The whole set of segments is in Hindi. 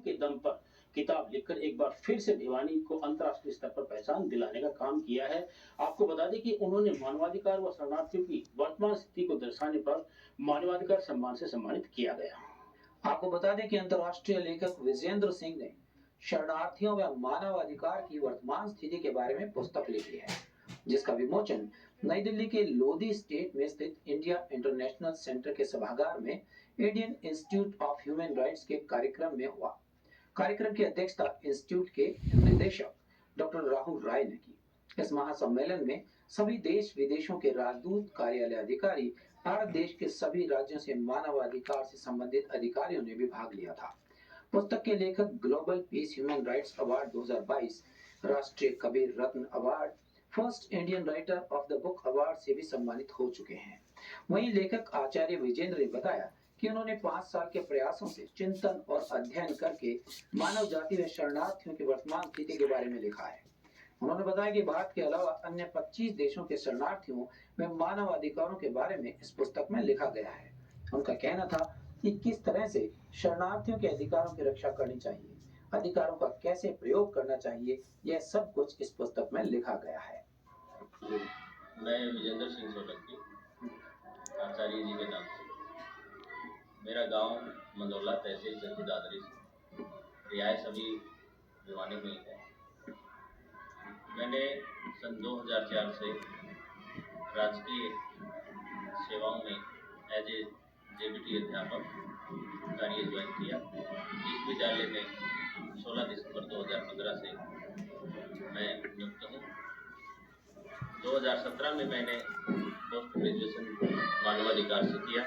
के दम पर किताब लिखकर एक बार फिर से भिवानी को अंतर्राष्ट्रीय स्तर पर पहचान दिलाने का काम किया है। आपको बता दें कि उन्होंने मानवाधिकार व शरणार्थियों की वर्तमान स्थिति को दर्शाने पर मानवाधिकार सम्मान से सम्मानित किया गया। आपको बता दें कि अंतर्राष्ट्रीय लेखक विजेंद्र सिंह ने शरणार्थियों व मानवाधिकार की वर्तमान स्थिति के बारे में पुस्तक लिखी है, जिसका विमोचन नई दिल्ली के लोधी स्टेट में स्थित इंडिया इंटरनेशनल सेंटर के सभागार में Indian institute of human rights के कार्यक्रम में हुआ। कार्यक्रम की अध्यक्षता इंस्टीट्यूट के निदेशक डॉक्टर राहुल राय ने की। इस महासम्मेलन में सभी देश विदेशों के राजदूत, कार्यालय अधिकारी, भारत देश के सभी राज्यों से मानवाधिकार से संबंधित अधिकारियों ने भी भाग लिया था। पुस्तक के लेखक global peace human rights award 2022, राष्ट्रीय Kabir Ratna award, first Indian writer of the book award से भी सम्मानित हो चुके हैं। वहीं लेखक आचार्य विजेंद्र ने बताया कि उन्होंने 5 साल के प्रयासों से चिंतन और अध्ययन करके मानव जाति व शरणार्थियों की वर्तमान स्थिति के बारे में लिखा है। उन्होंने बताया कि भारत के अलावा अन्य 25 देशों के शरणार्थियों व मानव अधिकारों के बारे में इस पुस्तक में लिखा गया है। उनका कहना था कि किस तरह से शरणार्थियों के अधिकारों की रक्षा करनी चाहिए, अधिकारों का कैसे प्रयोग करना चाहिए, यह सब कुछ इस पुस्तक में लिखा गया है। मैं विजेंद्र सिंह सोलंकी, आचार्य जी के नाम से। मेरा गांव मंदोला, तहसील जद्दी दादरी से, रिहायश अभी भिवानी में ही है। मैंने सन 2004 से राजकीय सेवाओं में एज ए जेबीटी अध्यापक कार्य ज्वाइन किया। इस विद्यालय में 16 दिसंबर 2015 से मैं नियुक्त हूँ। 2017 में मैंने पोस्ट ग्रेजुएशन मानवाधिकार से किया,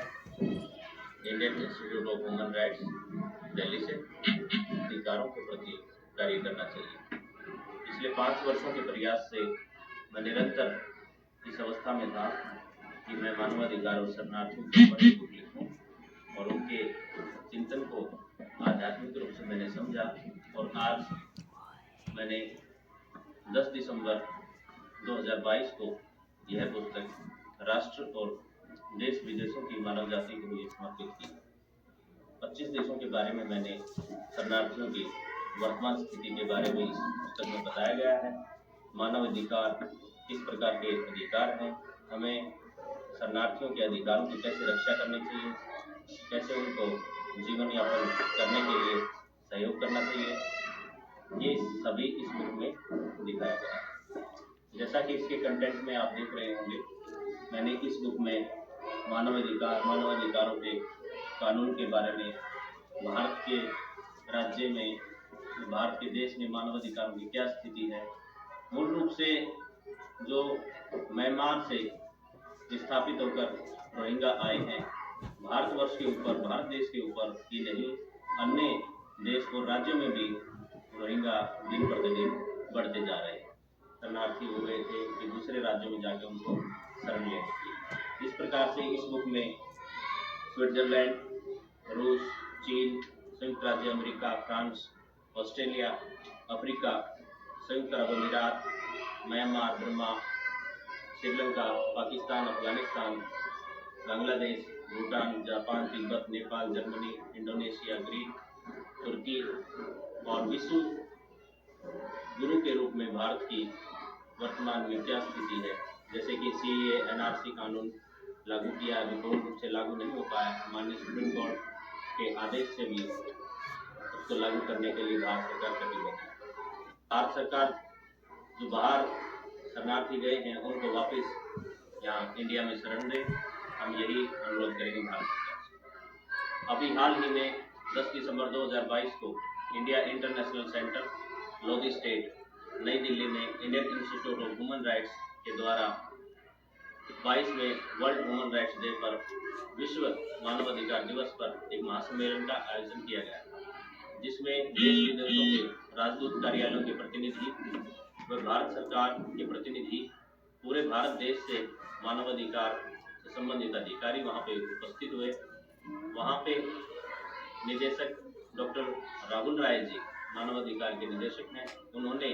Indian institute of human rights Delhi से। अधिकारों के प्रति कार्य करना चाहिए। पिछले 5 वर्षों के प्रयास से मैं निरंतर इस अवस्था में था कि मैं मानवाधिकार और शरणार्थियों के ऊपर एक बुक लिखूं, और उनके चिंतन को आध्यात्मिक रूप से मैंने समझा। और आज मैंने 10 दिसंबर 2022 को यह पुस्तक राष्ट्र और देश विदेशों की मानव जाति के लिए समर्पित की। 25 देशों के बारे में मैंने शरणार्थियों की वर्तमान स्थिति के बारे में इस पुस्तक में बताया गया है। मानव अधिकार किस प्रकार के अधिकार हैं, हमें शरणार्थियों के अधिकारों की कैसे रक्षा करनी चाहिए, कैसे उनको जीवन यापन करने के लिए सहयोग करना चाहिए, ये सभी इस बुक में दिखाया गया है। जैसा कि इसके कंटेंट में आप देख रहे होंगे, मैंने इस बुक में मानवाधिकारों के कानून के बारे में, भारत के राज्य में, भारत के देश में मानवाधिकारों की क्या स्थिति है, मूल रूप से जो म्यांमार से विस्थापित होकर रोहिंग्या आए हैं, भारतवर्ष के ऊपर, भारत देश के ऊपर ही नहीं, अन्य देश और राज्यों में भी रोहिंग्या दिन प्रतिदिन बढ़ते जा रहे हैं। शरणार्थी हो गए थे कि दूसरे राज्यों में जाकर उनको शरण लेने की। इस प्रकार से इस बुक में स्विट्जरलैंड, रूस, चीन, संयुक्त राज्य अमेरिका, फ्रांस, ऑस्ट्रेलिया, अफ्रीका, संयुक्त अरब अमीरात, Myanmar, Burma, Sri Lanka, Pakistan, Afghanistan, Bangladesh, Bhutan, Japan, Tibet, Nepal, Germany, Indonesia, Greek, तुर्की और विश्व गुरु के रूप में भारत की वर्तमान में क्या स्थिति है। जैसे कि सीएए, एनआरसी कानून लागू किया, अभी पूर्ण रूप से लागू नहीं हो पाया। माननीय सुप्रीम कोर्ट के आदेश से भी उसको लागू करने के लिए भारत सरकार प्रतिबद्ध है। भारत सरकार जो बाहर शरणार्थी गए हैं उनको वापस यहाँ इंडिया में शरण दे, हम यही अनुरोध करेंगे भारत सरकार से। अभी हाल ही में 10 दिसंबर 2022 को India international centre, Lodhi state, नई दिल्ली में Indian institute of human rights के द्वारा 22वें वर्ल्ड ह्यूमन राइट्स डे पर, विश्व मानवाधिकार दिवस पर एक महासम्मेलन का आयोजन किया गया, जिसमें देश विदेशों के राजदूत कार्यालयों के प्रतिनिधि व भारत सरकार के प्रतिनिधि, पूरे भारत देश से मानवाधिकार से संबंधित अधिकारी वहां पे उपस्थित हुए। वहां पे निदेशक डॉक्टर राहुल राय जी, मानवाधिकार के निदेशक हैं, उन्होंने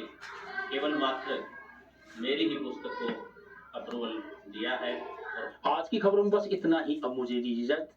केवल मात्र मेरी ही पुस्तक को अप्रूवल दिया है। आज की खबरों में बस इतना ही। अब मुझे दीजिए इजाजत।